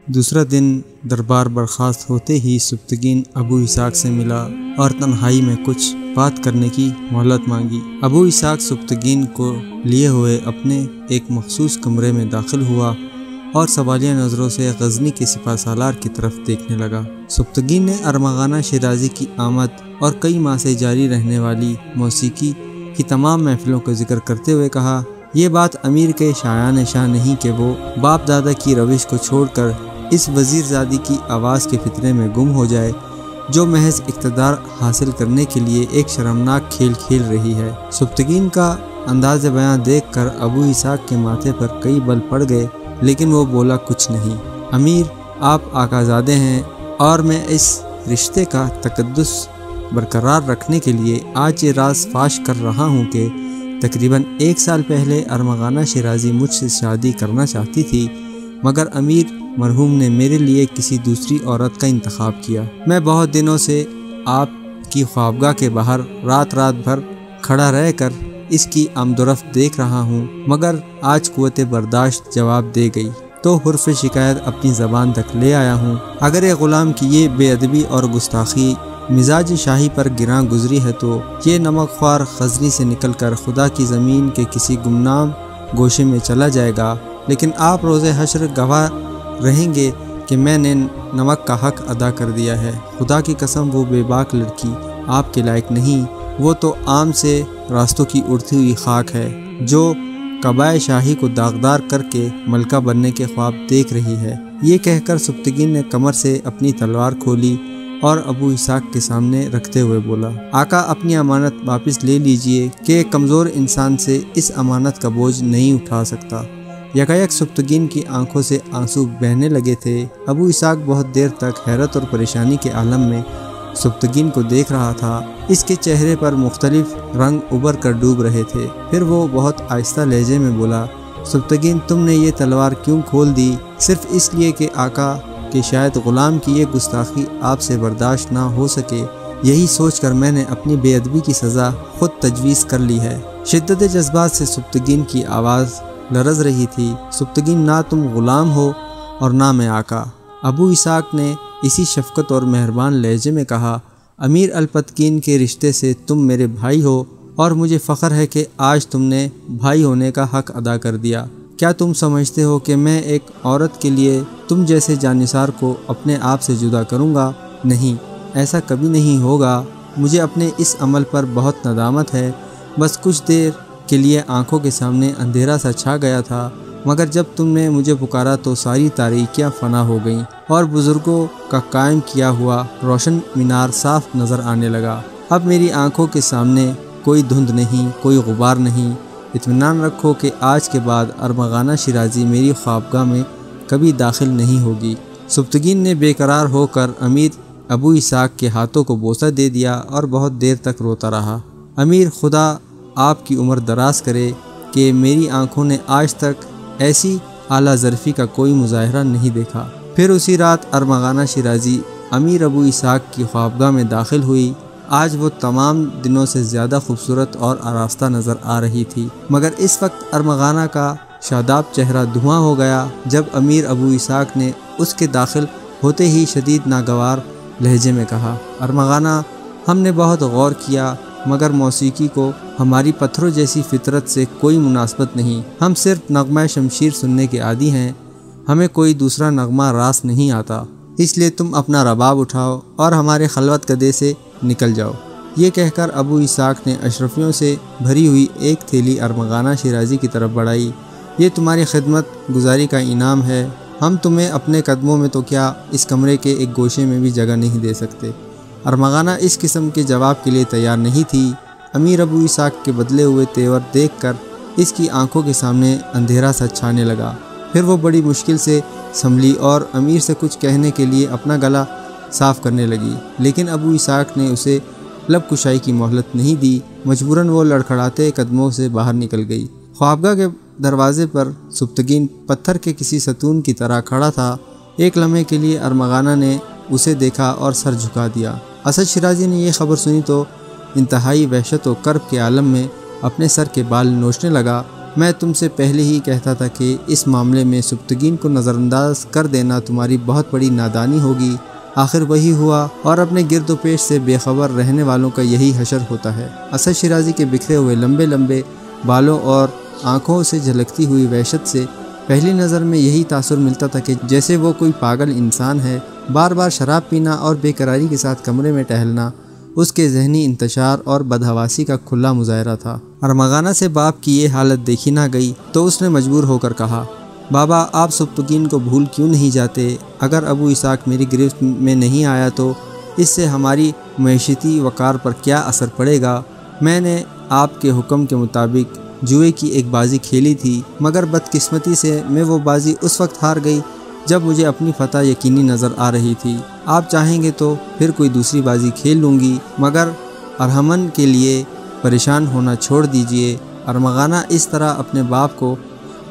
دوسرا دن دربار برخاست ہوتے ہی سبتگین ابو اسحاق سے ملا اور تنہائی میں کچھ بات کرنے کی مہلت مانگی۔ ابو اسحاق سبتگین کو لیے ہوئے اپنے ایک مخصوص کمرے میں داخل ہوا اور سوالیہ نظروں سے غزنی کے سپہ سالار کی طرف دیکھنے لگا۔ سبتگین نے ارمغانہ شیرازی کی آمد اور کئی ماہ سے جاری رہنے والی موسیقی کی تمام محفلوں کا ذکر کرتے ہوئے کہا، یہ بات امیر کے شایان شاہ نہیں کہ وہ باپ دادا کی روش کو چھوڑ کر اس وزیر زادی کی آواز کے فتنے میں گم ہو جائے جو محض اقتدار حاصل کرنے کے لیے ایک شرمناک کھیل کھیل رہی ہے۔ سبتگین کا انداز بیان دیکھ کر ابو اسحاق کے ماتھے پر کئی بل پڑ گئے، لیکن وہ بولا کچھ نہیں۔ امیر، آپ آقازادے ہیں اور میں اس رشتے کا تقدس برقرار رکھنے کے لیے آج یہ راز فاش کر رہا ہوں کہ تقریباً 1 سال پہلے ارمغانہ شیرازی مجھ سے شادی کرنا چاہتی تھی، مگر امیر مرحوم نے میرے لیے کسی دوسری عورت کا انتخاب کیا۔ میں بہت دنوں سے آپ کی خوابگاہ کے باہر رات بھر کھڑا رہ کر اس کی آمد و رفت دیکھ رہا ہوں، مگر آج قوت برداشت جواب دے گئی تو حرف شکایت اپنی زبان تک لے آیا ہوں۔ اگر ایک غلام کی یہ بے ادبی اور گستاخی مزاج شاہی پر گراں گزری ہے تو یہ نمک خوار غزنی سے نکل کر خدا کی زمین کے کسی گمنام گوشے میں چلا جائے گا، لیکن آپ روز حشر گواہ رہیں گے کہ میں نے نمک کا حق ادا کر دیا ہے۔ خدا کی قسم وہ بے باک لڑکی آپ کے لائق نہیں، وہ تو عام سے راستوں کی اڑتی ہوئی خاک ہے جو قبائے شاہی کو داغدار کر کے ملکہ بننے کے خواب دیکھ رہی ہے۔ یہ کہہ کر سبتگین نے کمر سے اپنی تلوار کھولی اور ابو اسحاق کے سامنے رکھتے ہوئے بولا، آقا اپنی امانت واپس لے لیجئے کہ کمزور انسان سے اس امانت کا بوجھ نہیں اٹھا سکتا۔ یکایک سبتگین کی آنکھوں سے آنسو بہنے لگے تھے۔ ابو اسحاق بہت دیر تک حیرت اور پریشانی کے عالم میں سبتگین کو دیکھ رہا تھا۔ اس کے چہرے پر مختلف رنگ ابھر کر ڈوب رہے تھے۔ پھر وہ بہت آہستہ لہجے میں بولا، سبتگین تم نے یہ تلوار کیوں کھول دی؟ صرف اس لیے کہ آقا کہ شاید غلام کی یہ گستاخی آپ سے برداشت نہ ہو سکے، یہی سوچ کر میں نے اپنی بے ادبی کی سزا خود تجویز کر لی ہے۔ شدت جذبات سے سبتگین کی آواز لرز رہی تھی۔ سبتگین، نہ تم غلام ہو اور نہ میں آقا۔ ابو اسحاق نے اسی شفقت اور مہربان لہجے میں کہا، امیر الپتکین کے رشتے سے تم میرے بھائی ہو اور مجھے فخر ہے کہ آج تم نے بھائی ہونے کا حق ادا کر دیا۔ کیا تم سمجھتے ہو کہ میں ایک عورت کے لیے تم جیسے جانثار کو اپنے آپ سے جدا کروں گا؟ نہیں، ایسا کبھی نہیں ہوگا۔ مجھے اپنے اس عمل پر بہت ندامت ہے۔ بس کچھ دیر کے لیے آنکھوں کے سامنے اندھیرا سا چھا گیا تھا، مگر جب تم نے مجھے پکارا تو ساری تاریکیاں فنا ہو گئیں اور بزرگوں کا قائم کیا ہوا روشن مینار صاف نظر آنے لگا۔ اب میری آنکھوں کے سامنے کوئی دھند نہیں، کوئی غبار نہیں۔ اطمینان رکھو کہ آج کے بعد ارمغانہ شیرازی میری خوابگاہ میں کبھی داخل نہیں ہوگی۔ سبتگین نے بے قرار ہو کر امیر ابو اسحاق کے ہاتھوں کو بوسہ دے دیا اور بہت دیر تک روتا رہا۔ امیر، خدا آپ کی عمر دراز کرے کہ میری آنکھوں نے آج تک ایسی اعلیٰ ظرفی کا کوئی مظاہرہ نہیں دیکھا۔ پھر اسی رات ارمغانہ شیرازی امیر ابو اسحاق کی خوابگاہ میں داخل ہوئی۔ آج وہ تمام دنوں سے زیادہ خوبصورت اور آراستہ نظر آ رہی تھی، مگر اس وقت ارمغانہ کا شاداب چہرہ دھواں ہو گیا جب امیر ابو اسحاق نے اس کے داخل ہوتے ہی شدید ناگوار لہجے میں کہا، ارمغانہ، ہم نے بہت غور کیا، مگر موسیقی کو ہماری پتھروں جیسی فطرت سے کوئی مناسبت نہیں۔ ہم صرف نغمہ شمشیر سننے کے عادی ہیں، ہمیں کوئی دوسرا نغمہ راس نہیں آتا، اس لیے تم اپنا رباب اٹھاؤ اور ہمارے خلوت کدے سے نکل جاؤ۔ یہ کہہ کر ابو اسحاق نے اشرفیوں سے بھری ہوئی ایک تھیلی ارمغانہ شیرازی کی طرف بڑھائی۔ یہ تمہاری خدمت گزاری کا انعام ہے، ہم تمہیں اپنے قدموں میں تو کیا اس کمرے کے ایک گوشے میں بھی جگہ نہیں دے سکتے۔ ارمغانہ اس قسم کے جواب کے لیے تیار نہیں تھی۔ امیر ابو اسحاق کے بدلے ہوئے تیور دیکھ کر اس کی آنکھوں کے سامنے اندھیرا سا چھانے لگا۔ پھر وہ بڑی مشکل سے سنبھلی اور امیر سے کچھ کہنے کے لیے اپنا گلا صاف کرنے لگی، لیکن ابو اسحاق نے اسے لب کشائی کی مہلت نہیں دی۔ مجبوراً وہ لڑکھڑاتے قدموں سے باہر نکل گئی۔ خوابگاہ کے دروازے پر سبتگین پتھر کے کسی ستون کی طرح کھڑا تھا۔ ایک لمحے کے لیے ارمغانہ نے اسے دیکھا اور سر جھکا دیا۔ اسد شیرازی نے یہ خبر سنی تو انتہائی وحشت و کرب کے عالم میں اپنے سر کے بال نوچنے لگا۔ میں تم سے پہلے ہی کہتا تھا کہ اس معاملے میں سبتگین کو نظر انداز کر دینا تمہاری بہت بڑی نادانی ہوگی۔ آخر وہی ہوا اور اپنے گرد و پیش سے بے خبر رہنے والوں کا یہی حشر ہوتا ہے۔ اسد شیرازی کے بکھرے ہوئے لمبے لمبے بالوں اور آنکھوں سے جھلکتی ہوئی وحشت سے پہلی نظر میں یہی تاثر ملتا تھا کہ جیسے وہ کوئی پاگل انسان ہے۔ بار بار شراب پینا اور بے قراری کے ساتھ کمرے میں ٹہلنا اس کے ذہنی انتشار اور بدحواسی کا کھلا مظاہرہ تھا۔ ارمغانہ سے باپ کی یہ حالت دیکھی نہ گئی تو اس نے مجبور ہو کر کہا، بابا آپ سبتگین کو بھول کیوں نہیں جاتے؟ اگر ابو اسحاق میری گرفت میں نہیں آیا تو اس سے ہماری معیشتی وقار پر کیا اثر پڑے گا؟ میں نے آپ کے حکم کے مطابق جوئے کی ایک بازی کھیلی تھی، مگر بدقسمتی سے میں وہ بازی اس وقت ہار گئی جب مجھے اپنی فتح یقینی نظر آ رہی تھی۔ آپ چاہیں گے تو پھر کوئی دوسری بازی کھیل لوں گی، مگر ارحمن کے لیے پریشان ہونا چھوڑ دیجئے۔ ارمغانہ اس طرح اپنے باپ کو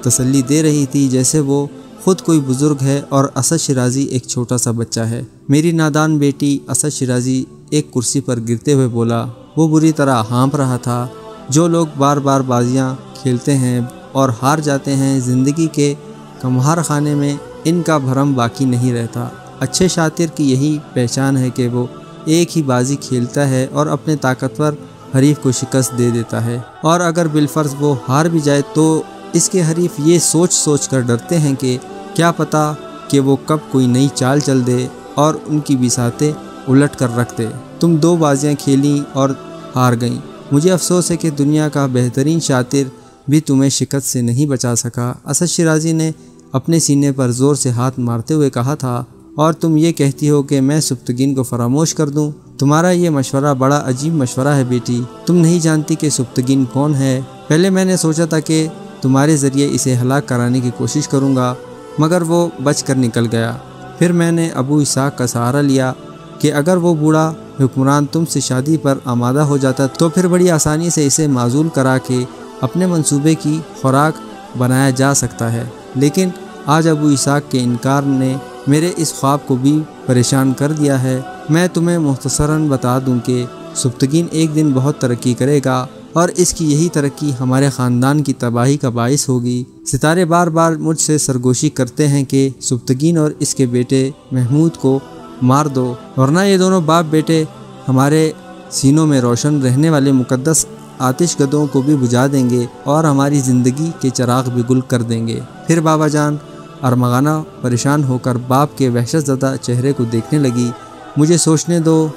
تسلی دے رہی تھی جیسے وہ خود کوئی بزرگ ہے اور اسد شیرازی ایک چھوٹا سا بچہ ہے۔ میری نادان بیٹی، اسد شیرازی ایک کرسی پر گرتے ہوئے بولا۔ وہ بری طرح ہانپ رہا تھا۔ جو لوگ بار بار بازیاں کھیلتے ہیں اور ہار جاتے ہیں، زندگی کے کمہار خانے میں ان کا بھرم باقی نہیں رہتا۔ اچھے شاطر کی یہی پہچان ہے کہ وہ ایک ہی بازی کھیلتا ہے اور اپنے طاقتور حریف کو شکست دے دیتا ہے، اور اگر بالفرض وہ ہار بھی جائے تو اس کے حریف یہ سوچ کر ڈرتے ہیں کہ کیا پتہ کہ وہ کب کوئی نئی چال چل دے اور ان کی بساتیں الٹ کر رکھ دے۔ تم 2 بازیاں کھیلیں اور ہار گئیں۔ مجھے افسوس ہے کہ دنیا کا بہترین شاطر بھی تمہیں شکست سے نہیں بچا سکا۔ اسد شیرازی نے اپنے سینے پر زور سے ہاتھ مارتے ہوئے کہا تھا، اور تم یہ کہتی ہو کہ میں سبتگین کو فراموش کر دوں؟ تمہارا یہ مشورہ بڑا عجیب مشورہ ہے بیٹی۔ تم نہیں جانتی کہ سبتگین کون ہے۔ پہلے میں نے سوچا تھا کہ تمہارے ذریعے اسے ہلاک کرانے کی کوشش کروں گا، مگر وہ بچ کر نکل گیا۔ پھر میں نے ابو اسحاق کا سہارا لیا کہ اگر وہ بوڑھا حکمران تم سے شادی پر آمادہ ہو جاتا تو پھر بڑی آسانی سے اسے معزول کرا کے اپنے منصوبے کی خوراک بنایا جا سکتا ہے۔ لیکن آج ابو اسحاق کے انکار نے میرے اس خواب کو بھی پریشان کر دیا ہے۔ میں تمہیں مختصراً بتا دوں کہ سبتگین ایک دن بہت ترقی کرے گا، اور اس کی یہی ترقی ہمارے خاندان کی تباہی کا باعث ہوگی۔ ستارے بار بار مجھ سے سرگوشی کرتے ہیں کہ سبتگین اور اس کے بیٹے محمود کو مار دو، ورنہ یہ دونوں باپ بیٹے ہمارے سینوں میں روشن رہنے والے مقدس آتش گدوں کو بھی بجھا دیں گے اور ہماری زندگی کے چراغ بھی گل کر دیں گے۔ پھر بابا جان، ارمغانہ پریشان ہو کر باپ کے وحشت زدہ چہرے کو دیکھنے لگی۔ مجھے سوچنے دو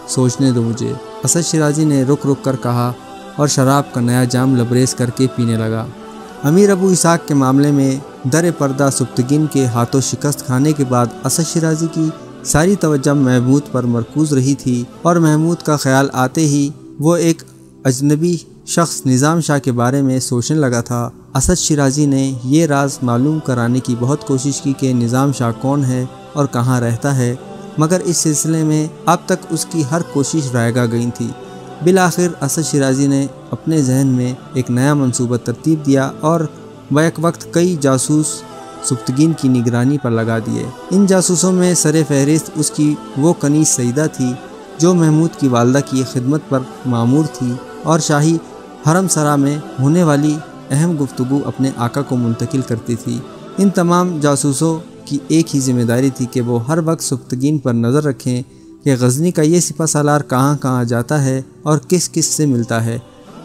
مجھے، اسد شیرازی نے رک کر کہا، اور شراب کا نیا جام لبریز کر کے پینے لگا۔ امیر ابو اسحاق کے معاملے میں در پردہ سبتگین کے ہاتھوں شکست کھانے کے بعد اسد شیرازی کی ساری توجہ محمود پر مرکوز رہی تھی، اور محمود کا خیال آتے ہی وہ ایک اجنبی شخص نظام شاہ کے بارے میں سوچنے لگا تھا۔ اسد شیرازی نے یہ راز معلوم کرانے کی بہت کوشش کی کہ نظام شاہ کون ہے اور کہاں رہتا ہے، مگر اس سلسلے میں اب تک اس کی ہر کوشش رائگاں گئی تھی۔ بالآخر اسد شیرازی نے اپنے ذہن میں ایک نیا منصوبہ ترتیب دیا اور بیک وقت کئی جاسوس سبتگین کی نگرانی پر لگا دیے۔ ان جاسوسوں میں سر فہرست اس کی وہ کنیز سیدہ تھی جو محمود کی والدہ کی خدمت پر مامور تھی اور شاہی حرم سرا میں ہونے والی اہم گفتگو اپنے آقا کو منتقل کرتی تھی۔ ان تمام جاسوسوں کی ایک ہی ذمہ داری تھی کہ وہ ہر وقت سبتگین پر نظر رکھیں کہ غزنی کا یہ سپہ سالار کہاں کہاں جاتا ہے اور کس کس سے ملتا ہے۔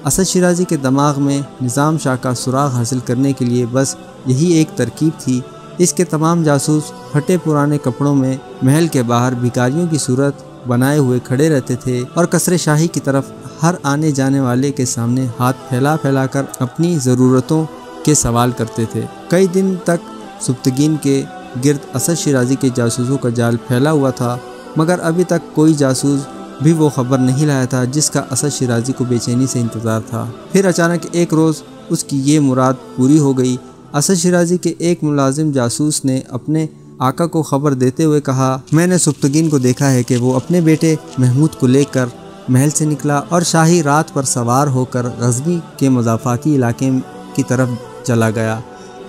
اسد شیرازی کے دماغ میں نظام شاہ کا سراغ حاصل کرنے کے لیے بس یہی ایک ترکیب تھی۔ اس کے تمام جاسوس پھٹے پرانے کپڑوں میں محل کے باہر بھکاریوں کی صورت بنائے ہوئے کھڑے رہتے تھے اور قصر شاہی کی طرف ہر آنے جانے والے کے سامنے ہاتھ پھیلا پھیلا کر اپنی ضرورتوں کے سوال کرتے تھے۔ کئی دن تک سبتگین کے گرد اسد شیرازی کے جاسوسوں کا جال پھیلا ہوا تھا، مگر ابھی تک کوئی جاسوس بھی وہ خبر نہیں لایا تھا جس کا اسد شیرازی کو بے چینی سے انتظار تھا۔ پھر اچانک ایک روز اس کی یہ مراد پوری ہو گئی۔ اسد شیرازی کے ایک ملازم جاسوس نے اپنے آقا کو خبر دیتے ہوئے کہا، میں نے سبتگین کو دیکھا ہے کہ وہ اپنے بیٹے محمود کو لے کر محل سے نکلا اور شاہی رات پر سوار ہو کر غزنی کے مضافاتی علاقے کی طرف چلا گیا۔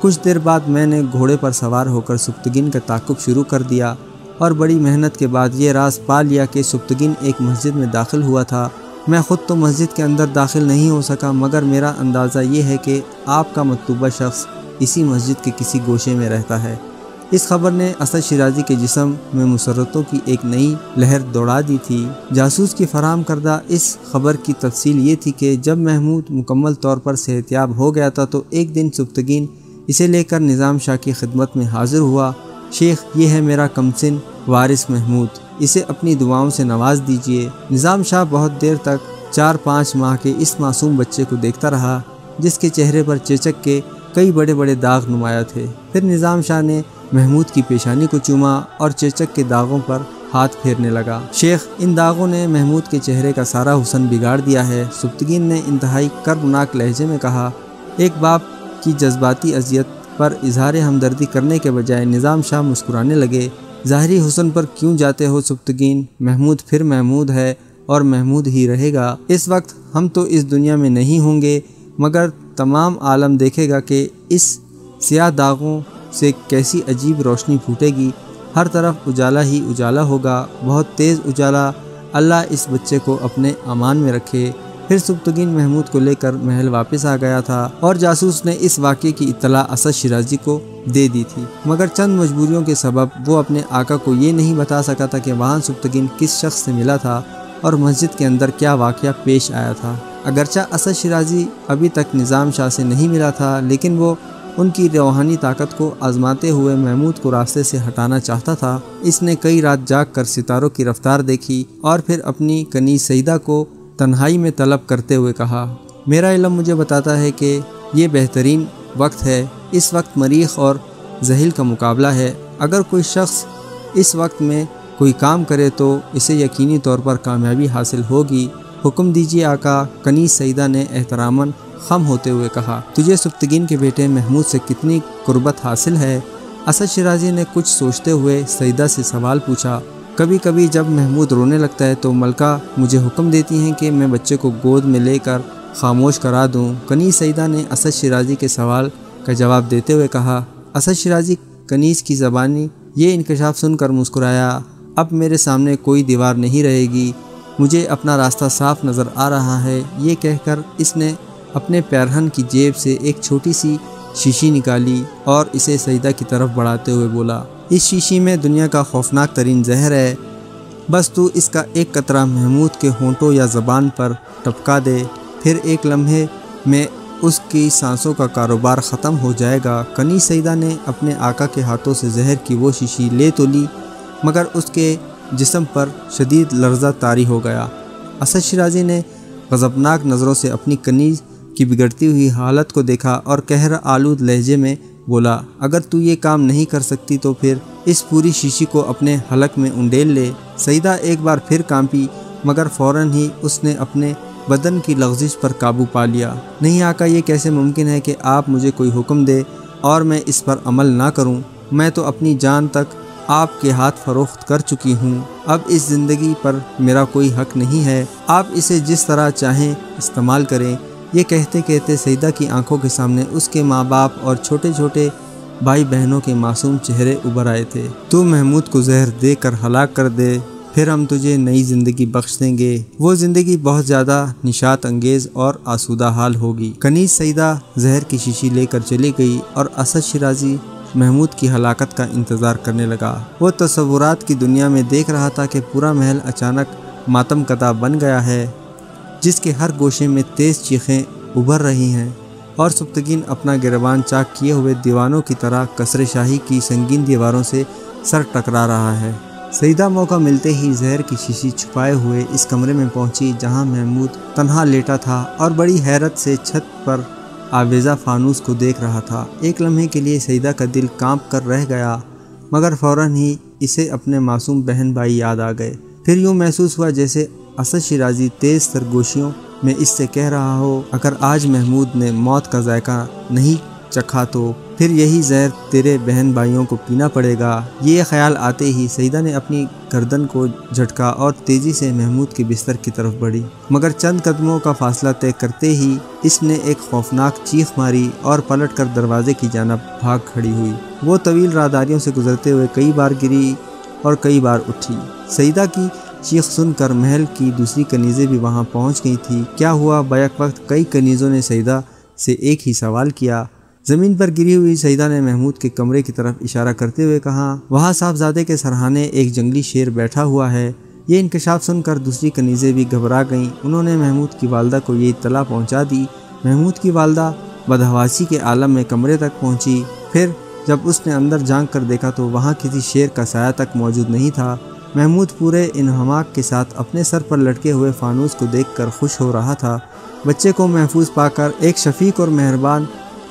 کچھ دیر بعد میں نے گھوڑے پر سوار ہو کر سبتگین کا تعاقب شروع کر دیا اور بڑی محنت کے بعد یہ راز پا لیا کہ سبتگین ایک مسجد میں داخل ہوا تھا میں خود تو مسجد کے اندر داخل نہیں ہو سکا، مگر میرا اندازہ یہ ہے کہ آپ کا مطلوبہ شخص اسی مسجد کے کسی گوشے میں رہتا ہے۔ اس خبر نے اسد شیرازی کے جسم میں مسرتوں کی ایک نئی لہر دوڑا دی تھی۔ جاسوس کی فراہم کردہ اس خبر کی تفصیل یہ تھی کہ جب محمود مکمل طور پر صحتیاب ہو گیا تھا تو ایک دن سبکتگین اسے لے کر نظام شاہ کی خدمت میں حاضر ہوا۔ شیخ، یہ ہے میرا کمسن وارث محمود، اسے اپنی دعاؤں سے نواز دیجیے۔ نظام شاہ بہت دیر تک 4-5 ماہ کے اس معصوم بچے کو دیکھتا رہا، جس کے چہرے پر چیچک کے کئی بڑے بڑے داغ نمایاں تھے۔ پھر نظام شاہ نے محمود کی پیشانی کو چوما اور چیچک کے داغوں پر ہاتھ پھیرنے لگا۔ شیخ، ان داغوں نے محمود کے چہرے کا سارا حسن بگاڑ دیا ہے، سبکتگین نے انتہائی کربناک لہجے میں کہا۔ ایک باپ کی جذباتی اذیت پر اظہار ہمدردی کرنے کے بجائے نظام شاہ مسکرانے لگے۔ ظاہری حسن پر کیوں جاتے ہو سبکتگین؟ محمود پھر محمود ہے اور محمود ہی رہے گا۔ اس وقت ہم تو اس دنیا میں نہیں ہوں گے، مگر تمام عالم دیکھے گا کہ اس سیاہ داغوں سے کیسی عجیب روشنی پھوٹے گی۔ ہر طرف اجالا ہی اجالا ہوگا، بہت تیز اجالا۔ اللہ اس بچے کو اپنے امان میں رکھے۔ پھر سبکتگین محمود کو لے کر محل واپس آ گیا تھا اور جاسوس نے اس واقعے کی اطلاع اسد شیرازی کو دے دی تھی، مگر چند مجبوریوں کے سبب وہ اپنے آقا کو یہ نہیں بتا سکا تھا کہ وہاں سبکتگین کس شخص سے ملا تھا اور مسجد کے اندر کیا واقعہ پیش آیا تھا۔ اگرچہ اسد شیرازی ابھی تک نظام شاہ سے نہیں ملا تھا، لیکن وہ ان کی روحانی طاقت کو آزماتے ہوئے محمود کو راستے سے ہٹانا چاہتا تھا۔ اس نے کئی رات جاگ کر ستاروں کی رفتار دیکھی اور پھر اپنی کنیز سیدہ کو تنہائی میں طلب کرتے ہوئے کہا، میرا علم مجھے بتاتا ہے کہ یہ بہترین وقت ہے۔ اس وقت مریخ اور زحل کا مقابلہ ہے۔ اگر کوئی شخص اس وقت میں کوئی کام کرے تو اسے یقینی طور پر کامیابی حاصل ہوگی۔ حکم دیجیے آقا، کنیز سیدہ نے احتراماً خم ہوتے ہوئے کہا۔ تجھے سبکتگین کے بیٹے محمود سے کتنی قربت حاصل ہے؟ اسد شیرازی نے کچھ سوچتے ہوئے سیدہ سے سوال پوچھا۔ کبھی کبھی جب محمود رونے لگتا ہے تو ملکہ مجھے حکم دیتی ہیں کہ میں بچے کو گود میں لے کر خاموش کرا دوں۔ کنیز سیدہ نے اسد شیرازی کے سوال کا جواب دیتے ہوئے کہا۔ اسد شیرازی کنیز کی زبانی یہ انکشاف سن کر مسکرایا۔ اب میرے سامنے کوئی دیوار نہیں رہے گی، مجھے اپنا راستہ صاف نظر آ رہا ہے۔ یہ کہہ کر اس نے اپنے پیرہن کی جیب سے ایک چھوٹی سی شیشی نکالی اور اسے سیدہ کی طرف بڑھاتے ہوئے بولا، اس شیشی میں دنیا کا خوفناک ترین زہر ہے، بس تو اس کا ایک قطرہ محمود کے ہونٹوں یا زبان پر ٹپکا دے، پھر ایک لمحے میں اس کی سانسوں کا کاروبار ختم ہو جائے گا۔ کنیز سیدہ نے اپنے آقا کے ہاتھوں سے زہر کی وہ شیشی لے تو لی، مگر اس کے جسم پر شدید لرزہ طاری ہو گیا۔ اسد شیرازی نے غضبناک نظروں سے اپنی کنیز کی بگڑتی ہوئی حالت کو دیکھا اور قہر آلود لہجے میں بولا، اگر تو یہ کام نہیں کر سکتی تو پھر اس پوری شیشی کو اپنے حلق میں انڈیل لے۔ سیدہ ایک بار پھر کانپی، مگر فوراً ہی اس نے اپنے بدن کی لغزش پر قابو پا لیا۔ نہیں آقا، یہ کیسے ممکن ہے کہ آپ مجھے کوئی حکم دے اور میں اس پر عمل نہ کروں؟ میں تو اپنی جان تک آپ کے ہاتھ فروخت کر چکی ہوں، اب اس زندگی پر میرا کوئی حق نہیں ہے، آپ اسے جس طرح چاہیں استعمال کریں۔ یہ کہتے کہتے سیدہ کی آنکھوں کے سامنے اس کے ماں باپ اور چھوٹے چھوٹے بھائی بہنوں کے معصوم چہرے ابھر آئے تھے۔ تو محمود کو زہر دے کر ہلاک کر دے، پھر ہم تجھے نئی زندگی بخش دیں گے، وہ زندگی بہت زیادہ نشاط انگیز اور آسودہ حال ہوگی۔ کنیز سیدہ زہر کی شیشی لے کر چلی گئی اور اسد شیرازی محمود کی ہلاکت کا انتظار کرنے لگا۔ وہ تصورات کی دنیا میں دیکھ رہا تھا کہ پورا محل اچانک ماتم کدہ بن گیا ہے، جس کے ہر گوشے میں تیز چیخیں ابھر رہی ہیں، اور سبکتگین اپنا گریبان چاک کیے ہوئے دیوانوں کی طرح قصر شاہی کی سنگین دیواروں سے سر ٹکرا رہا ہے۔ سیدہ موقع ملتے ہی زہر کی شیشی چھپائے ہوئے اس کمرے میں پہنچی جہاں محمود تنہا لیٹا تھا اور بڑی حیرت سے چھت پر آویزہ فانوس کو دیکھ رہا تھا۔ ایک لمحے کے لیے سیدہ کا دل کانپ کر رہ گیا، مگر فوراً ہی اسے اپنے معصوم بہن بھائی یاد آ گئے۔ پھر یوں محسوس ہوا جیسے اسد شیرازی تیز سرگوشیوں میں اس سے کہہ رہا ہو، اگر آج محمود نے موت کا ذائقہ نہیں چکھا تو پھر یہی زہر تیرے بہن بھائیوں کو پینا پڑے گا۔ یہ خیال آتے ہی سیدہ نے اپنی گردن کو جھٹکا اور تیزی سے محمود کے بستر کی طرف بڑھی، مگر چند قدموں کا فاصلہ طے کرتے ہی اس نے ایک خوفناک چیخ ماری اور پلٹ کر دروازے کی جانب بھاگ کھڑی ہوئی۔ وہ طویل راہداریوں سے گزرتے ہوئے کئی بار گری اور کئی بار اٹھی۔ سیدہ کی چیخ سن کر محل کی دوسری کنیزیں بھی وہاں پہنچ گئی تھیں۔ کیا ہوا؟ بیک وقت کئی کنیزوں نے سیدہ سے ایک ہی سوال کیا۔ زمین پر گری ہوئی سیدہ نے محمود کے کمرے کی طرف اشارہ کرتے ہوئے کہا، وہاں صاحبزادے کے سرہانے ایک جنگلی شیر بیٹھا ہوا ہے۔ یہ انکشاف سن کر دوسری کنیزیں بھی گھبرا گئیں۔ انہوں نے محمود کی والدہ کو یہ اطلاع پہنچا دی۔ محمود کی والدہ بدحواسی کے عالم میں کمرے تک پہنچی۔ پھر جب اس نے اندر جھانک کر دیکھا تو وہاں کسی شیر کا سایہ تک موجود نہیں تھا۔ محمود پورے انہماک کے ساتھ اپنے سر پر لٹکے ہوئے فانوس کو دیکھ کر خوش ہو رہا تھا۔ بچے کو محفوظ پا کر ایک شفیق اور مہربان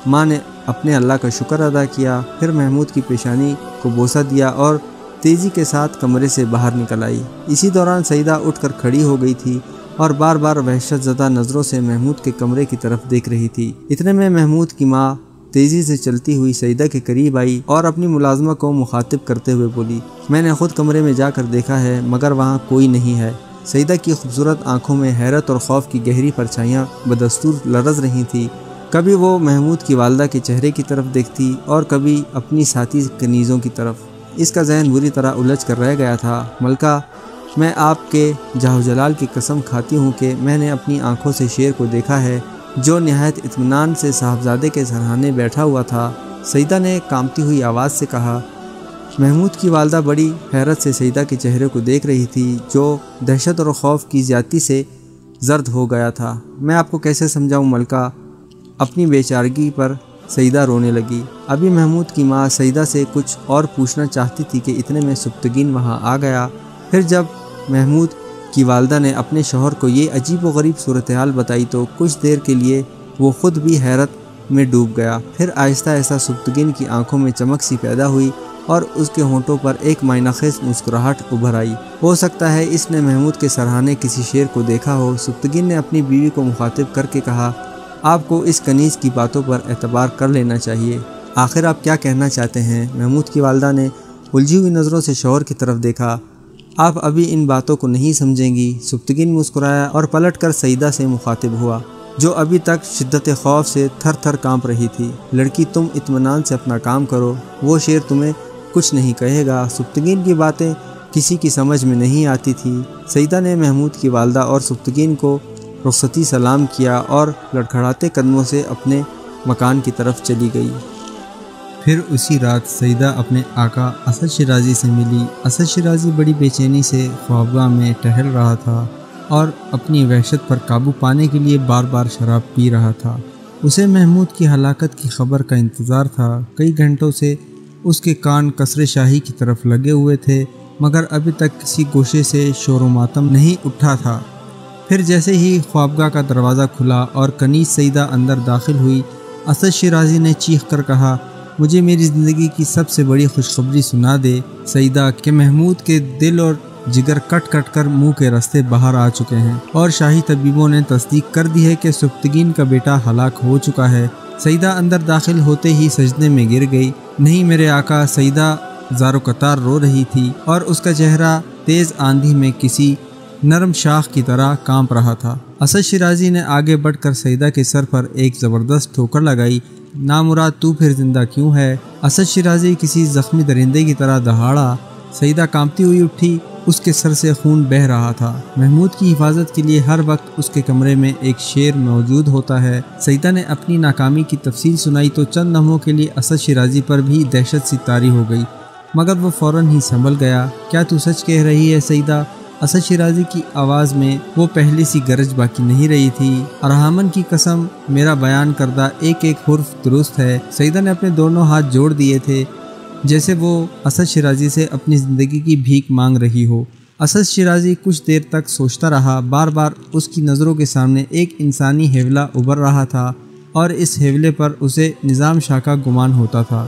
ماں نے اپنے اللہ کا شکر ادا کیا۔ پھر محمود کی پیشانی کو بوسہ دیا اور تیزی کے ساتھ کمرے سے باہر نکل آئی۔ اسی دوران سیدہ اٹھ کر کھڑی ہو گئی تھی اور بار بار وحشت زدہ نظروں سے محمود کے کمرے کی طرف دیکھ رہی تھی۔ اتنے میں محمود کی ماں تیزی سے چلتی ہوئی سیدہ کے قریب آئی اور اپنی ملازمہ کو مخاطب کرتے ہوئے بولی، میں نے خود کمرے میں جا کر دیکھا ہے مگر وہاں کوئی نہیں ہے۔ سیدہ کی خوبصورت آنکھوں میں حیرت اور خوف کی گہری پرچھائیاں بدستور لرز رہی تھیں۔ کبھی وہ محمود کی والدہ کے چہرے کی طرف دیکھتی اور کبھی اپنی ساتھی کنیزوں کی طرف۔ اس کا ذہن بری طرح الجھ کر رہ گیا تھا۔ ملکہ، میں آپ کے جاہ و جلال کی قسم کھاتی ہوں کہ میں نے اپنی آنکھوں سے شیر کو دیکھا ہے جو نہایت اطمینان سے صاحبزادے کے سرہانے بیٹھا ہوا تھا، سیدہ نے کانپتی ہوئی آواز سے کہا۔ محمود کی والدہ بڑی حیرت سے سیدہ کے چہرے کو دیکھ رہی تھی جو دہشت اور خوف کی زیادتی سے زرد ہو گیا تھا۔ میں آپ کو کیسے سمجھاؤں ملکہ؟ اپنی بے چارگی پر سیدہ رونے لگی۔ ابھی محمود کی ماں سیدہ سے کچھ اور پوچھنا چاہتی تھی کہ اتنے میں سبتگین وہاں آ گیا۔ پھر جب محمود کی والدہ نے اپنے شوہر کو یہ عجیب و غریب صورتحال بتائی تو کچھ دیر کے لیے وہ خود بھی حیرت میں ڈوب گیا۔ پھر آہستہ آہستہ سبتگین کی آنکھوں میں چمک سی پیدا ہوئی اور اس کے ہونٹوں پر ایک معنی خیز مسکراہٹ ابھر آئی۔ ہو سکتا ہے اس نے محمود کے سرہانے کسی شیر کو دیکھا ہو۔ سبتگین نے اپنی بیوی کو مخاطب کر کے کہا، آپ کو اس کنیز کی باتوں پر اعتبار کر لینا چاہیے۔ آخر آپ کیا کہنا چاہتے ہیں؟ محمود کی والدہ نے الجھی ہوئی نظروں سے شوہر کی طرف دیکھا۔ آپ ابھی ان باتوں کو نہیں سمجھیں گی۔ سبتگین مسکرایا اور پلٹ کر سیدہ سے مخاطب ہوا جو ابھی تک شدت خوف سے تھر تھر کانپ رہی تھی۔ لڑکی، تم اطمینان سے اپنا کام کرو، وہ شیر تمہیں کچھ نہیں کہے گا۔ سبتگین کی باتیں کسی کی سمجھ میں نہیں آتی تھی۔ سیدہ نے محمود کی والدہ اور سبتگین کو رخصتی سلام کیا اور لڑکھڑاتے قدموں سے اپنے مکان کی طرف چلی گئی۔ پھر اسی رات سیدہ اپنے آقا اسد شیرازی سے ملی۔ اسد شیرازی بڑی بے چینی سے خوابگاہ میں ٹہل رہا تھا اور اپنی وحشت پر قابو پانے کے لیے بار بار شراب پی رہا تھا۔ اسے محمود کی ہلاکت کی خبر کا انتظار تھا۔ کئی گھنٹوں سے اس کے کان قصر شاہی کی طرف لگے ہوئے تھے مگر ابھی تک کسی گوشے سے شور و ماتم نہیں اٹھا تھا۔ پھر جیسے ہی خوابگاہ کا دروازہ کھلا اور کنیز سیدہ اندر داخل ہوئی، اسد شیرازی نے چیخ کر کہا، مجھے میری زندگی کی سب سے بڑی خوشخبری سنا دے سیدہ کہ محمود کے دل اور جگر کٹ کٹ کر منہ کے راستے باہر آ چکے ہیں اور شاہی طبیبوں نے تصدیق کر دی ہے کہ سبتگین کا بیٹا ہلاک ہو چکا ہے۔ سیدہ اندر داخل ہوتے ہی سجدے میں گر گئی۔ نہیں میرے آقا، سیدہ زار و قطار رو رہی تھی اور اس کا چہرہ تیز آندھی میں کسی نرم شاخ کی طرح کانپ رہا تھا۔ اسد شیرازی نے آگے بڑھ کر سیدہ کے سر پر ایک زبردست ٹھوکر لگائی۔ نامراد، تو پھر زندہ کیوں ہے؟ اسد شیرازی کسی زخمی درندے کی طرح دہاڑا۔ سیدہ کانپتی ہوئی اٹھی، اس کے سر سے خون بہہ رہا تھا۔ محمود کی حفاظت کے لیے ہر وقت اس کے کمرے میں ایک شیر موجود ہوتا ہے۔ سیدہ نے اپنی ناکامی کی تفصیل سنائی تو چند لمحوں کے لیے اسد شیرازی پر بھی دہشت سی طاری ہو گئی مگر وہ فوراً ہی سنبھل گیا۔ کیا تو سچ کہہ رہی ہے سیدہ؟ اسد شیرازی کی آواز میں وہ پہلے سی گرج باقی نہیں رہی تھی۔ ارحمن کی قسم، میرا بیان کردہ ایک ایک حرف درست ہے۔ سیدہ نے اپنے دونوں ہاتھ جوڑ دیے تھے جیسے وہ اسد شیرازی سے اپنی زندگی کی بھیک مانگ رہی ہو۔ اسد شیرازی کچھ دیر تک سوچتا رہا۔ بار بار اس کی نظروں کے سامنے ایک انسانی حیولہ ابھر رہا تھا اور اس حیولے پر اسے نظام شاہ کا گمان ہوتا تھا۔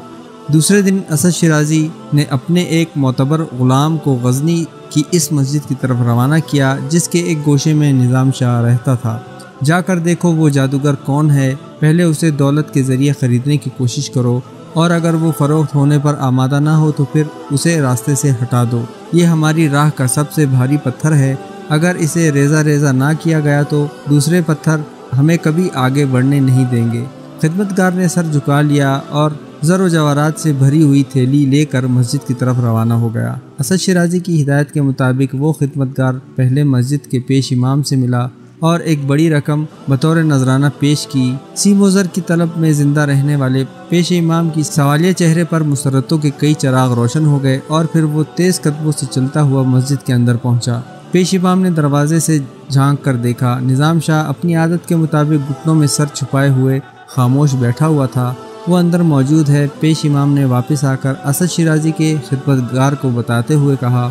دوسرے دن اسد شیرازی نے اپنے ایک معتبر غلام کو غزنی کی اس مسجد کی طرف روانہ کیا جس کے ایک گوشے میں نظام شاہ رہتا تھا۔ جا کر دیکھو وہ جادوگر کون ہے، پہلے اسے دولت کے ذریعے خریدنے کی کوشش کرو اور اگر وہ فروخت ہونے پر آمادہ نہ ہو تو پھر اسے راستے سے ہٹا دو۔ یہ ہماری راہ کا سب سے بھاری پتھر ہے، اگر اسے ریزہ ریزہ نہ کیا گیا تو دوسرے پتھر ہمیں کبھی آگے بڑھنے نہیں دیں گے۔ خدمتگار نے سر جھکا لیا اور زر و جواہرات سے بھری ہوئی تھیلی لے کر مسجد کی طرف روانہ ہو گیا۔ اسد شیرازی کی ہدایت کے مطابق وہ خدمتگار پہلے مسجد کے پیش امام سے ملا اور ایک بڑی رقم بطور نذرانہ پیش کی۔ سیم و زر کی طلب میں زندہ رہنے والے پیش امام کی سوالیہ چہرے پر مسرتوں کے کئی چراغ روشن ہو گئے اور پھر وہ تیز قدموں سے چلتا ہوا مسجد کے اندر پہنچا۔ پیش امام نے دروازے سے جھانک کر دیکھا۔ نظام شاہ اپنی عادت کے مطابق گھٹنوں میں سر چھپائے ہوئے خاموش بیٹھا ہوا تھا۔ وہ اندر موجود ہے۔ پیش امام نے واپس آ کر اسد شیرازی کے خدمتگار کو بتاتے ہوئے کہا۔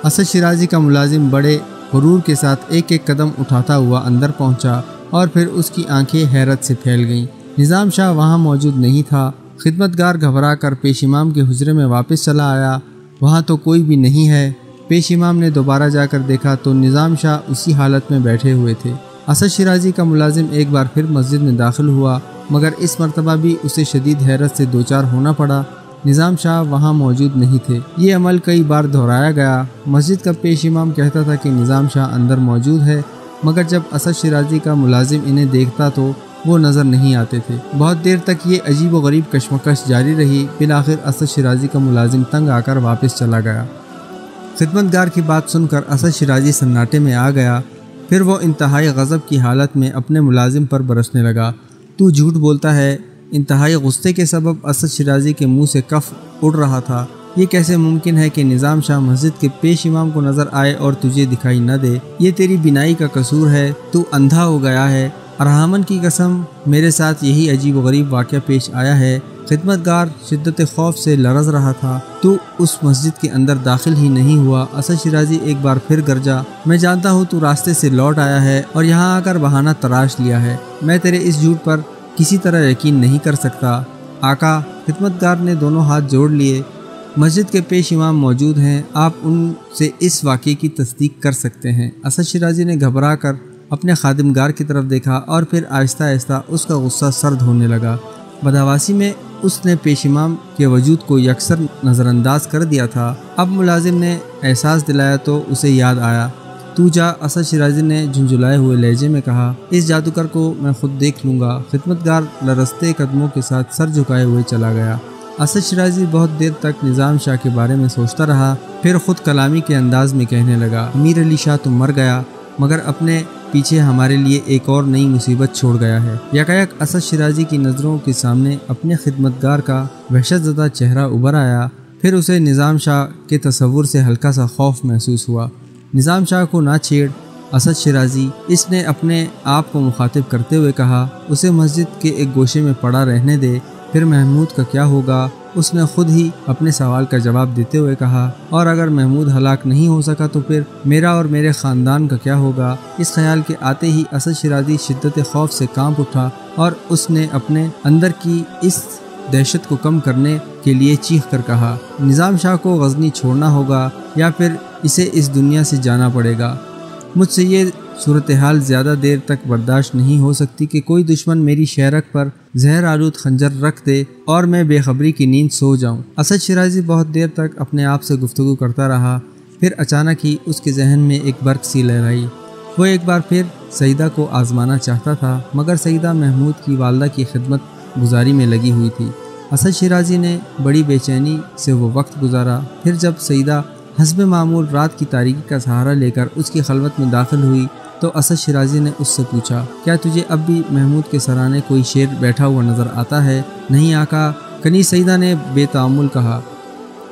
اسد شیرازی کا ملازم بڑے غرور کے ساتھ ایک ایک قدم اٹھاتا ہوا اندر پہنچا اور پھر اس کی آنکھیں حیرت سے پھیل گئیں۔ نظام شاہ وہاں موجود نہیں تھا۔ خدمتگار گھبرا کر پیش امام کے حجرے میں واپس چلا آیا۔ وہاں تو کوئی بھی نہیں ہے۔ پیش امام نے دوبارہ جا کر دیکھا تو نظام شاہ اسی حالت میں بیٹھے ہوئے تھے۔ اسد شیرازی کا ملازم ایک بار پھر مسجد میں داخل ہوا، مگر اس مرتبہ بھی اسے شدید حیرت سے دوچار ہونا پڑا۔ نظام شاہ وہاں موجود نہیں تھے۔ یہ عمل کئی بار دہرایا گیا۔ مسجد کا پیش امام کہتا تھا کہ نظام شاہ اندر موجود ہے، مگر جب اسد شیرازی کا ملازم انہیں دیکھتا تو وہ نظر نہیں آتے تھے۔ بہت دیر تک یہ عجیب و غریب کشمکش جاری رہی۔ بالآخر اسد شیرازی کا ملازم تنگ آ کر واپس چلا گیا۔ خدمتگار کی بات سن کر اسد شیرازی سناٹے میں آ گیا۔ پھر وہ انتہائی غضب کی حالت میں اپنے ملازم پر برسنے لگا۔ تو جھوٹ بولتا ہے۔ انتہائی غصے کے سبب اسد شیرازی کے منہ سے کف اڑ رہا تھا۔ یہ کیسے ممکن ہے کہ نظام شاہ مسجد کے پیش امام کو نظر آئے اور تجھے دکھائی نہ دے؟ یہ تیری بینائی کا قصور ہے۔ تو اندھا ہو گیا ہے۔ ارحمن کی قسم، میرے ساتھ یہی عجیب و غریب واقعہ پیش آیا ہے۔ خدمتگار شدت خوف سے لرز رہا تھا۔ تو اس مسجد کے اندر داخل ہی نہیں ہوا۔ اسد شیرازی ایک بار پھر گرجا۔ میں جانتا ہوں تو راستے سے لوٹ آیا ہے اور یہاں آ کر بہانہ تراش لیا ہے۔ میں تیرے اس جھوٹ پر کسی طرح یقین نہیں کر سکتا۔ آقا، خدمتگار نے دونوں ہاتھ جوڑ لیے، مسجد کے پیش امام موجود ہیں، آپ ان سے اس واقعے کی تصدیق کر سکتے ہیں۔ اسد شیرازی نے گھبرا کر اپنے خادمگار کی طرف دیکھا اور پھر آہستہ آہستہ اس کا غصہ سرد ہونے لگا۔ بدحواسی میں اس نے پیش امام کے وجود کو یکسر نظر انداز کر دیا تھا۔ اب ملازم نے احساس دلایا تو اسے یاد آیا۔ تو جا، اسد شیرازی نے جھنجھلائے ہوئے لہجے میں کہا، اس جادوگر کو میں خود دیکھ لوں گا۔ خدمتگار لرزتے قدموں کے ساتھ سر جھکائے ہوئے چلا گیا۔ اسد شیرازی بہت دیر تک نظام شاہ کے بارے میں سوچتا رہا، پھر خود کلامی کے انداز میں کہنے لگا، امیر علی شاہ تو مر گیا، مگر اپنے پیچھے ہمارے لیے ایک اور نئی مصیبت چھوڑ گیا ہے۔ یکایک اسد شیرازی کی نظروں کے سامنے اپنے خدمتگار کا وحشت زدہ چہرہ ابھر آیا۔ پھر اسے نظام شاہ کے تصور سے ہلکا سا خوف محسوس ہوا۔ نظام شاہ کو نہ چھیڑ اسد شیرازی، اس نے اپنے آپ کو مخاطب کرتے ہوئے کہا، اسے مسجد کے ایک گوشے میں پڑا رہنے دے، پھر محمود کا کیا ہوگا؟ اس نے خود ہی اپنے سوال کا جواب دیتے ہوئے کہا، اور اگر محمود ہلاک نہیں ہو سکا تو پھر میرا اور میرے خاندان کا کیا ہوگا؟ اس خیال کے آتے ہی اسد شیرازی شدت خوف سے کانپ اٹھا اور اس نے اپنے اندر کی اس دہشت کو کم کرنے کے لیے چیخ کر کہا، نظام شاہ کو غزنی چھوڑنا ہوگا یا پھر اسے اس دنیا سے جانا پڑے گا۔ مجھ سے یہ صورتحال زیادہ دیر تک برداشت نہیں ہو سکتی کہ کوئی دشمن میری شہرک پر زہر آلود خنجر رکھ دے اور میں بے خبری کی نیند سو جاؤں۔ اسد شیرازی بہت دیر تک اپنے آپ سے گفتگو کرتا رہا، پھر اچانک ہی اس کے ذہن میں ایک برق سی لہرائی۔ وہ ایک بار پھر سعیدہ کو آزمانا چاہتا تھا، مگر سعیدہ محمود کی والدہ کی خدمت گزاری میں لگی ہوئی تھی۔ اسد شیرازی نے بڑی بے چینی سے وہ وقت گزارا۔ پھر جب سعیدہ حسب معمول رات کی تاریکی کا سہارا لے کر اس کی خلوت میں داخل ہوئی تو اسد شیرازی نے اس سے پوچھا، کیا تجھے اب بھی محمود کے سرانے کوئی شیر بیٹھا ہوا نظر آتا ہے؟ نہیں آقا، کنیز سعیدہ نے بے تعامل کہا،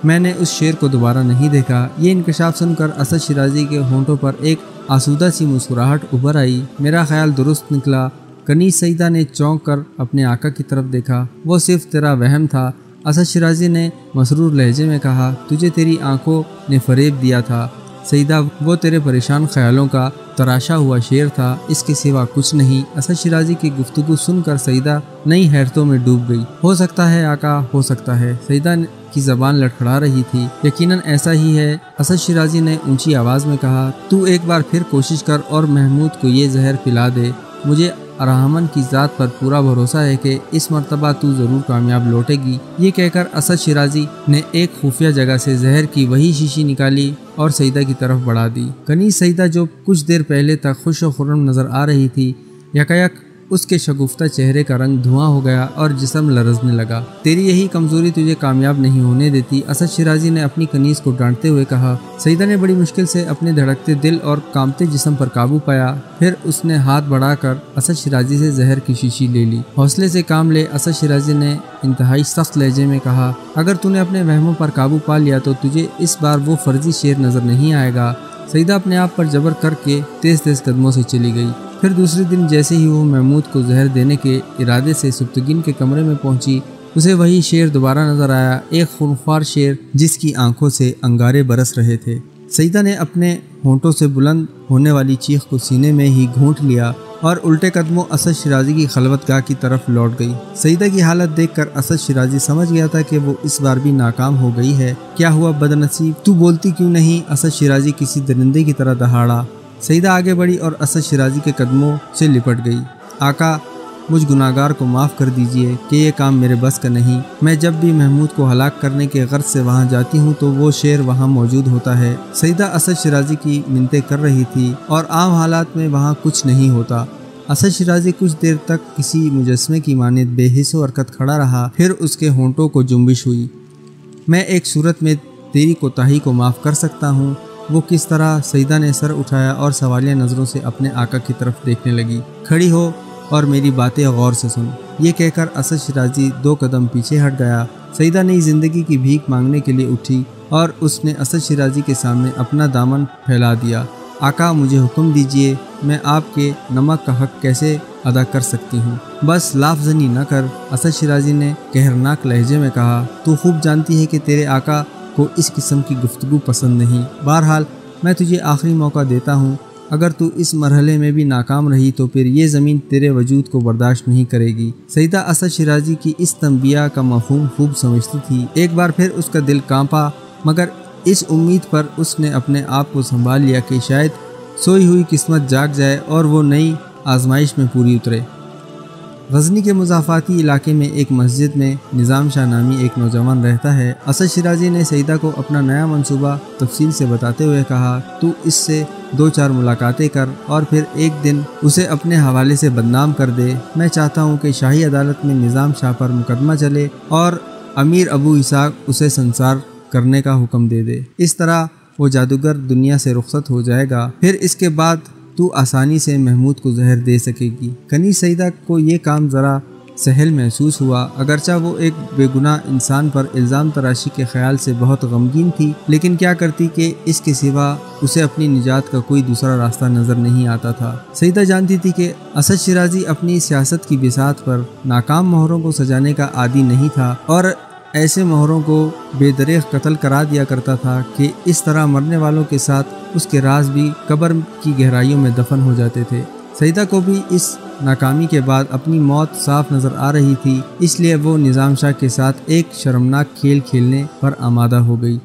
میں نے اس شیر کو دوبارہ نہیں دیکھا۔ یہ انکشاف سن کر اسد شیرازی کے ہونٹوں پر ایک آسودہ سی مسکراہٹ ابھر آئی۔ میرا خیال درست نکلا۔ کنیز سعیدہ نے چونک کر اپنے آقا کی طرف دیکھا، وہ صرف تیرا وہم تھا۔ اسد شیرازی نے مسرور لہجے میں کہا، تجھے تیری آنکھوں نے فریب دیا تھا سعیدہ، وہ تیرے پریشان خیالوں کا تراشا ہوا شعر تھا، اس کے سوا کچھ نہیں۔ اسد شیرازی کی گفتگو سن کر سعیدہ نئی حیرتوں میں ڈوب گئی۔ ہو سکتا ہے آقا، ہو سکتا ہے، سعیدہ کی زبان لڑکھڑا رہی تھی۔ یقیناً ایسا ہی ہے، اسد شیرازی نے اونچی آواز میں کہا، تو ایک بار پھر کوشش کر اور محمود کو یہ زہر پلا دے۔ مجھے ارحمن کی ذات پر پورا بھروسہ ہے کہ اس مرتبہ تو ضرور کامیاب لوٹے گی۔ یہ کہہ کر اسد شیرازی نے ایک خفیہ جگہ سے زہر کی وہی شیشی نکالی اور سعیدہ کی طرف بڑھا دی۔ کنیز سعیدہ جو کچھ دیر پہلے تک خوش و خرم نظر آ رہی تھی، یکایک اس کے شگفتہ چہرے کا رنگ دھواں ہو گیا اور جسم لرزنے لگا۔ تیری یہی کمزوری تجھے کامیاب نہیں ہونے دیتی، اسد شیرازی نے اپنی کنیز کو ڈانٹتے ہوئے کہا۔ سیدہ نے بڑی مشکل سے اپنے دھڑکتے دل اور کانپتے جسم پر قابو پایا، پھر اس نے ہاتھ بڑھا کر اسد شیرازی سے زہر کی شیشی لے لی۔ حوصلے سے کام لے، اسد شیرازی نے انتہائی سخت لہجے میں کہا، اگر تو نے اپنے وہموں پر قابو پا لیا تو تجھے اس بار وہ فرضی شیر نظر نہیں آئے گا۔ سیدہ اپنے آپ پر جبر کر کے تیز تیز قدموں سے چلی گئی۔ پھر دوسرے دن جیسے ہی وہ محمود کو زہر دینے کے ارادے سے سبتگین کے کمرے میں پہنچی، اسے وہی شیر دوبارہ نظر آیا، ایک خونخوار شیر جس کی آنکھوں سے انگارے برس رہے تھے۔ سیدہ نے اپنے ہونٹوں سے بلند ہونے والی چیخ کو سینے میں ہی گھونٹ لیا اور الٹے قدموں اسد شیرازی کی خلوت گاہ کی طرف لوٹ گئی۔ سیدہ کی حالت دیکھ کر اسد شیرازی سمجھ گیا تھا کہ وہ اس بار بھی ناکام ہو گئی ہے۔ کیا ہوا بدنصیب، تو بولتی کیوں نہیں؟ اسد شیرازی کسی درندے کی طرح دہاڑا۔ سیدہ آگے بڑھی اور اسد شیرازی کے قدموں سے لپٹ گئی۔ آقا، مجھ گناہگار کو معاف کر دیجئے کہ یہ کام میرے بس کا نہیں۔ میں جب بھی محمود کو ہلاک کرنے کے غرض سے وہاں جاتی ہوں تو وہ شیر وہاں موجود ہوتا ہے۔ سیدہ اسد شیرازی کی منتیں کر رہی تھی اور عام حالات میں وہاں کچھ نہیں ہوتا۔ اسد شیرازی کچھ دیر تک کسی مجسمے کی مانند بے حس و حرکت کھڑا رہا، پھر اس کے ہونٹوں کو جنبش ہوئی۔ میں ایک صورت میں تیری کوتاہی کو معاف کر سکتا ہوں۔ وہ کس طرح؟ سیدہ نے سر اٹھایا اور سوالیہ نظروں سے اپنے آقا کی طرف دیکھنے لگی۔ کھڑی ہو اور میری باتیں غور سے سن، یہ کہہ کر اسد شیرازی 2 قدم پیچھے ہٹ گیا۔ سیدہ نئی زندگی کی بھیک مانگنے کے لیے اٹھی اور اس نے اسد شیرازی کے سامنے اپنا دامن پھیلا دیا۔ آقا، مجھے حکم دیجئے، میں آپ کے نمک کا حق کیسے ادا کر سکتی ہوں؟ بس لافزنی نہ کر، اسد شیرازی نے قہرناک لہجے میں کہا۔ تو خوب جانتی ہے کہ تیرے آقا کو اس قسم کی گفتگو پسند نہیں۔ بہرحال میں تجھے آخری موقع دیتا ہوں، اگر تو اس مرحلے میں بھی ناکام رہی تو پھر یہ زمین تیرے وجود کو برداشت نہیں کرے گی۔ سیدہ اسد شیرازی کی اس تنبیہ کا مفہوم خوب سمجھتی تھی۔ ایک بار پھر اس کا دل کانپا، مگر اس امید پر اس نے اپنے آپ کو سنبھال لیا کہ شاید سوئی ہوئی قسمت جاگ جائے اور وہ نئی آزمائش میں پوری اترے۔ غزنی کے مضافاتی علاقے میں ایک مسجد میں نظام شاہ نامی ایک نوجوان رہتا ہے۔ اسد شیرازی نے سیدہ کو اپنا نیا منصوبہ تفصیل سے بتاتے ہوئے کہا، تو اس سے 2-4 ملاقاتیں کر اور پھر ایک دن اسے اپنے حوالے سے بدنام کر دے۔ میں چاہتا ہوں کہ شاہی عدالت میں نظام شاہ پر مقدمہ چلے اور امیر ابو اسحاق اسے سنسار کرنے کا حکم دے دے۔ اس طرح وہ جادوگر دنیا سے رخصت ہو جائے گا، پھر اس کے بعد تو آسانی سے محمود کو زہر دے سکے گی۔ کنیز سیدہ کو یہ کام ذرا سہل محسوس ہوا، اگرچہ وہ ایک بے گناہ انسان پر الزام تراشی کے خیال سے بہت غمگین تھی، لیکن کیا کرتی کہ اس کے سوا اسے اپنی نجات کا کوئی دوسرا راستہ نظر نہیں آتا تھا۔ سیدہ جانتی تھی کہ اسد شیرازی اپنی سیاست کی بساط پر ناکام مہروں کو سجانے کا عادی نہیں تھا اور ایسے مہروں کو بے دریغ قتل کرا دیا کرتا تھا کہ اس طرح مرنے والوں کے ساتھ اس کے راز بھی قبر کی گہرائیوں میں دفن ہو جاتے تھے۔ سیدہ کو بھی اس ناکامی کے بعد اپنی موت صاف نظر آ رہی تھی، اس لیے وہ نظام شاہ کے ساتھ ایک شرمناک کھیل کھیلنے پر آمادہ ہو گئی۔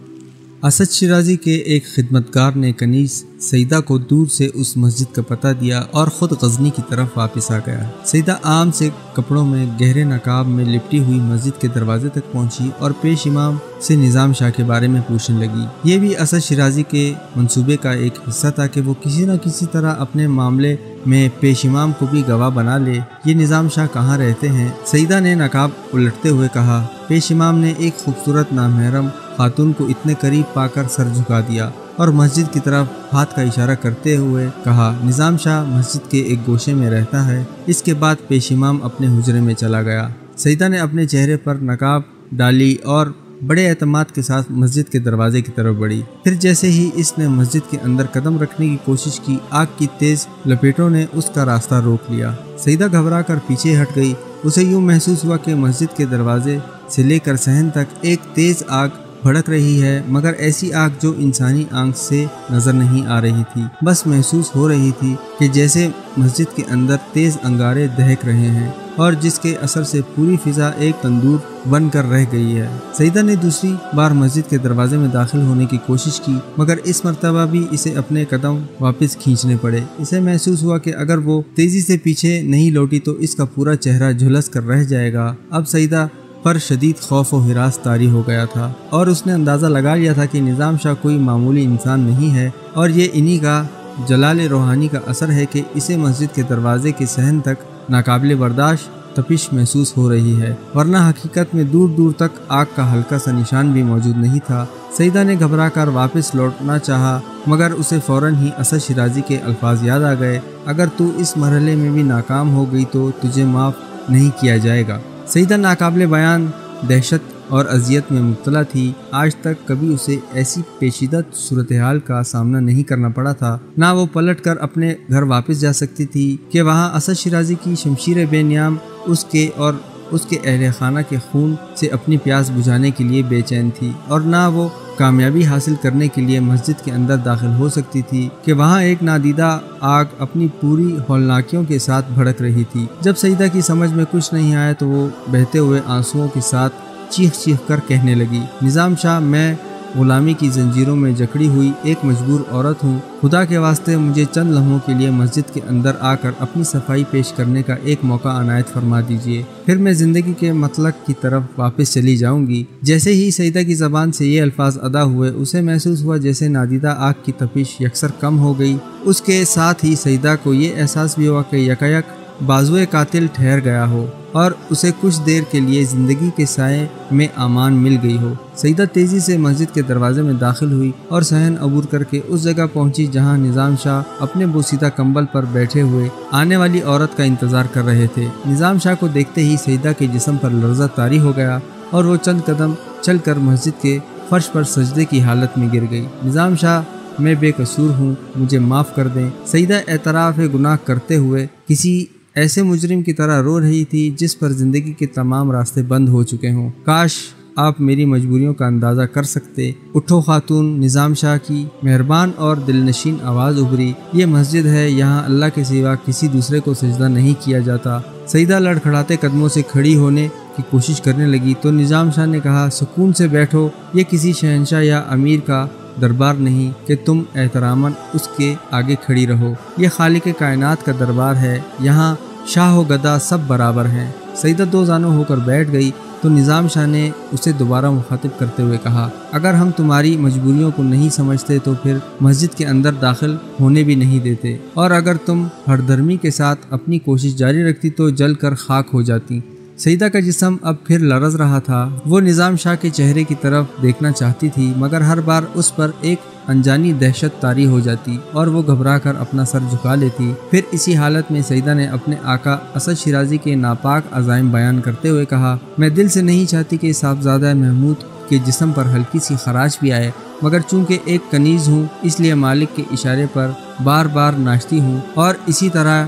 اسد شیرازی کے ایک خدمتگار نے کنیز سیدہ کو دور سے اس مسجد کا پتہ دیا اور خود غزنی کی طرف واپس آ گیا۔ سیدہ عام سے کپڑوں میں گہرے نقاب میں لپٹی ہوئی مسجد کے دروازے تک پہنچی اور پیش امام سے نظام شاہ کے بارے میں پوچھنے لگی۔ یہ بھی اسد شیرازی کے منصوبے کا ایک حصہ تھا کہ وہ کسی نہ کسی طرح اپنے معاملے میں پیش امام کو بھی گواہ بنا لے۔ یہ نظام شاہ کہاں رہتے ہیں؟ سیدہ نے نقاب الٹتے ہوئے کہا۔ پیش امام نے ایک خوبصورت نامحرم خاتون کو اتنے قریب پا کر سر جھکا دیا اور مسجد کی طرف ہاتھ کا اشارہ کرتے ہوئے کہا، نظام شاہ مسجد کے ایک گوشے میں رہتا ہے۔ اس کے بعد پیش امام اپنے حجرے میں چلا گیا۔ سیدہ نے اپنے چہرے پر نقاب ڈالی اور بڑے اعتماد کے ساتھ مسجد کے دروازے کی طرف بڑھی۔ پھر جیسے ہی اس نے مسجد کے اندر قدم رکھنے کی کوشش کی، آگ کی تیز لپیٹوں نے اس کا راستہ روک لیا۔ سیدہ گھبرا کر پیچھے ہٹ گئی۔ اسے یوں محسوس ہوا کہ مسجد کے دروازے سے لے کر صحن تک ایک تیز آگ بھڑک رہی ہے، مگر ایسی آگ جو انسانی آنکھ سے نظر نہیں آ رہی تھی۔ بس محسوس ہو رہی تھی کہ جیسے مسجد کے اندر تیز انگارے دہک رہے ہیں اور جس کے اثر سے پوری فضا ایک تندور بن کر رہ گئی ہے۔ سیدہ نے دوسری بار مسجد کے دروازے میں داخل ہونے کی کوشش کی، مگر اس مرتبہ بھی اسے اپنے قدم واپس کھینچنے پڑے۔ اسے محسوس ہوا کہ اگر وہ تیزی سے پیچھے نہیں لوٹی تو اس کا پورا چہرہ جھلس کر رہ جائے گا۔ اب سیدہ پر شدید خوف و ہراس طاری ہو گیا تھا اور اس نے اندازہ لگا لیا تھا کہ نظام شاہ کوئی معمولی انسان نہیں ہے اور یہ انہی کا جلال روحانی کا اثر ہے کہ اسے مسجد کے دروازے کے صحن تک ناقابل برداشت تپش محسوس ہو رہی ہے، ورنہ حقیقت میں دور دور تک آگ کا ہلکا سا نشان بھی موجود نہیں تھا۔ سیدہ نے گھبرا کر واپس لوٹنا چاہا، مگر اسے فوراً ہی اسد شیرازی کے الفاظ یاد آ گئے، اگر تو اس مرحلے میں بھی ناکام ہو گئی تو تجھے معاف نہیں کیا جائے گا۔ سیدہ ناقابل بیان دہشت اور اذیت میں مبتلا تھی۔ آج تک کبھی اسے ایسی پیچیدہ صورتحال کا سامنا نہیں کرنا پڑا تھا، نہ وہ پلٹ کر اپنے گھر واپس جا سکتی تھی کہ وہاں اسد شیرازی کی شمشیر بے نیام اس کے اور اس کے اہل خانہ کے خون سے اپنی پیاس بجھانے کے لیے بے چین تھی، اور نہ وہ کامیابی حاصل کرنے کے لیے مسجد کے اندر داخل ہو سکتی تھی کہ وہاں ایک نادیدہ آگ اپنی پوری ہولناکیوں کے ساتھ بھڑک رہی تھی۔ جب سیدہ کی سمجھ میں کچھ نہیں آیا تو وہ بہتے ہوئے آنسوؤں کے ساتھ چیخ کر کہنے لگی، نظام شاہ، میں غلامی کی زنجیروں میں جکڑی ہوئی ایک مجبور عورت ہوں، خدا کے واسطے مجھے چند لمحوں کے لیے مسجد کے اندر آ کر اپنی صفائی پیش کرنے کا ایک موقع عنایت فرما دیجیے، پھر میں زندگی کے مطلق کی طرف واپس چلی جاؤں گی۔ جیسے ہی سیدہ کی زبان سے یہ الفاظ ادا ہوئے، اسے محسوس ہوا جیسے نادیدہ آگ کی تپش یکسر کم ہو گئی۔ اس کے ساتھ ہی سیدہ کو یہ احساس بھی ہوا کہ یکایک بازوئے قاتل ٹھہر گیا ہو اور اسے کچھ دیر کے لیے زندگی کے سائے میں امان مل گئی ہو۔ سیدہ تیزی سے مسجد کے دروازے میں داخل ہوئی اور صحن عبور کر کے اس جگہ پہنچی جہاں نظام شاہ اپنے بوسیدہ کمبل پر بیٹھے ہوئے آنے والی عورت کا انتظار کر رہے تھے۔ نظام شاہ کو دیکھتے ہی سیدہ کے جسم پر لرزہ طاری ہو گیا اور وہ چند قدم چل کر مسجد کے فرش پر سجدے کی حالت میں گر گئی۔ نظام شاہ، میں بے قصور ہوں، مجھے معاف کر دیں۔ سیدہ اعتراف گناہ کرتے ہوئے کسی ایسے مجرم کی طرح رو رہی تھی جس پر زندگی کے تمام راستے بند ہو چکے ہوں۔ کاش آپ میری مجبوریوں کا اندازہ کر سکتے۔ اٹھو خاتون، نظام شاہ کی مہربان اور دلنشین آواز ابھری، یہ مسجد ہے، یہاں اللہ کے سوا کسی دوسرے کو سجدہ نہیں کیا جاتا۔ سیدہ لڑکھڑاتے قدموں سے کھڑی ہونے کی کوشش کرنے لگی تو نظام شاہ نے کہا، سکون سے بیٹھو، یہ کسی شہنشاہ یا امیر کا دربار نہیں کہ تم احتراماً اس کے آگے کھڑی رہو، یہ خالق کائنات کا دربار ہے، یہاں شاہ و گدا سب برابر ہیں۔ سیدہ دو زانوں ہو کر بیٹھ گئی تو نظام شاہ نے اسے دوبارہ مخاطب کرتے ہوئے کہا، اگر ہم تمہاری مجبوریوں کو نہیں سمجھتے تو پھر مسجد کے اندر داخل ہونے بھی نہیں دیتے، اور اگر تم ہردرمی کے ساتھ اپنی کوشش جاری رکھتی تو جل کر خاک ہو جاتی۔ سیدہ کا جسم اب پھر لرز رہا تھا، وہ نظام شاہ کے چہرے کی طرف دیکھنا چاہتی تھی مگر ہر بار اس پر ایک انجانی دہشت طاری ہو جاتی اور وہ گھبرا کر اپنا سر جھکا لیتی۔ پھر اسی حالت میں سیدہ نے اپنے آقا اسد شیرازی کے ناپاک عزائم بیان کرتے ہوئے کہا، میں دل سے نہیں چاہتی کہ صاحبزادہ محمود کے جسم پر ہلکی سی خراش بھی آئے، مگر چونکہ ایک کنیز ہوں اس لیے مالک کے اشارے پر بار بار ناچتی ہوں، اور اسی طرح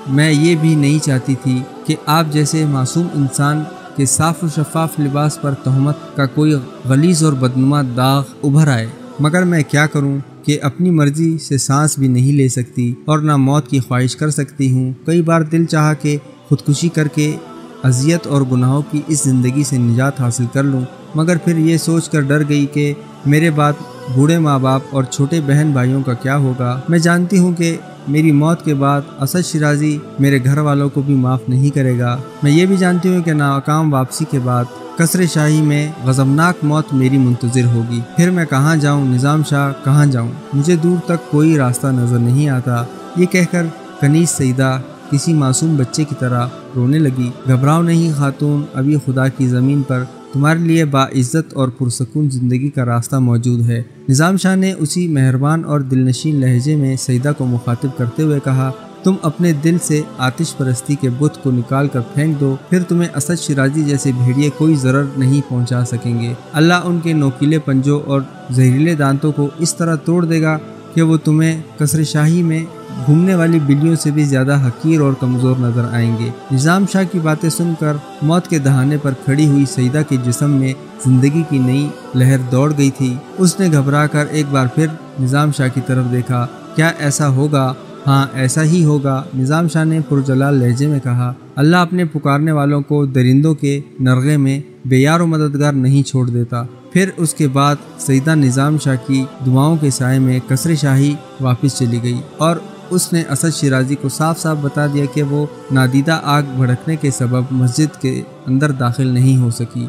میں یہ بھی نہیں چاہتی تھی کہ آپ جیسے معصوم انسان کے صاف و شفاف لباس پر تہمت کا کوئی غلیظ اور بدنما داغ ابھر آئے، مگر میں کیا کروں کہ اپنی مرضی سے سانس بھی نہیں لے سکتی اور نہ موت کی خواہش کر سکتی ہوں۔ کئی بار دل چاہا کہ خودکشی کر کے اذیت اور گناہوں کی اس زندگی سے نجات حاصل کر لوں، مگر پھر یہ سوچ کر ڈر گئی کہ میرے بعد بوڑھے ماں باپ اور چھوٹے بہن بھائیوں کا کیا ہوگا۔ میں جانتی ہوں کہ میری موت کے بعد اسد شیرازی میرے گھر والوں کو بھی معاف نہیں کرے گا۔ میں یہ بھی جانتی ہوں کہ ناکام واپسی کے بعد قصر شاہی میں غضبناک موت میری منتظر ہوگی۔ پھر میں کہاں جاؤں نظام شاہ، کہاں جاؤں؟ مجھے دور تک کوئی راستہ نظر نہیں آتا۔ یہ کہہ کر کنیز سیدہ کسی معصوم بچے کی طرح رونے لگی۔ گھبراؤ نہیں خاتون، ابھی خدا کی زمین پر تمہارے لیے باعزت اور پرسکون زندگی کا راستہ موجود ہے۔ نظام شاہ نے اسی مہربان اور دلنشین لہجے میں سیدہ کو مخاطب کرتے ہوئے کہا، تم اپنے دل سے آتش پرستی کے بت کو نکال کر پھینک دو، پھر تمہیں اسد شیرازی جیسے بھیڑیے کوئی ضرر نہیں پہنچا سکیں گے۔ اللہ ان کے نوکیلے پنجوں اور زہریلے دانتوں کو اس طرح توڑ دے گا کہ وہ تمہیں قصر شاہی میں گھومنے والی بلیوں سے بھی زیادہ حقیر اور کمزور نظر آئیں گے۔ نظام شاہ کی باتیں سن کر موت کے دہانے پر کھڑی ہوئی سیدہ کے جسم میں زندگی کی نئی لہر دوڑ گئی تھی۔ اس نے گھبرا کر ایک بار پھر نظام شاہ کی طرف دیکھا۔ کیا ایسا ہوگا؟ ہاں، ایسا ہی ہوگا، نظام شاہ نے پرجلال لہجے میں کہا۔ اللہ اپنے پکارنے والوں کو درندوں کے نرغے میں بے یار و مددگار نہیں چھوڑ دیتا۔ پھر اس کے بعد سیدہ نظام شاہ کی دعاؤں کے سائے میں قصر شاہی واپس چلی گئی اور اس نے اسد شیرازی کو صاف صاف بتا دیا کہ وہ نادیدہ آگ بھڑکنے کے سبب مسجد کے اندر داخل نہیں ہو سکی۔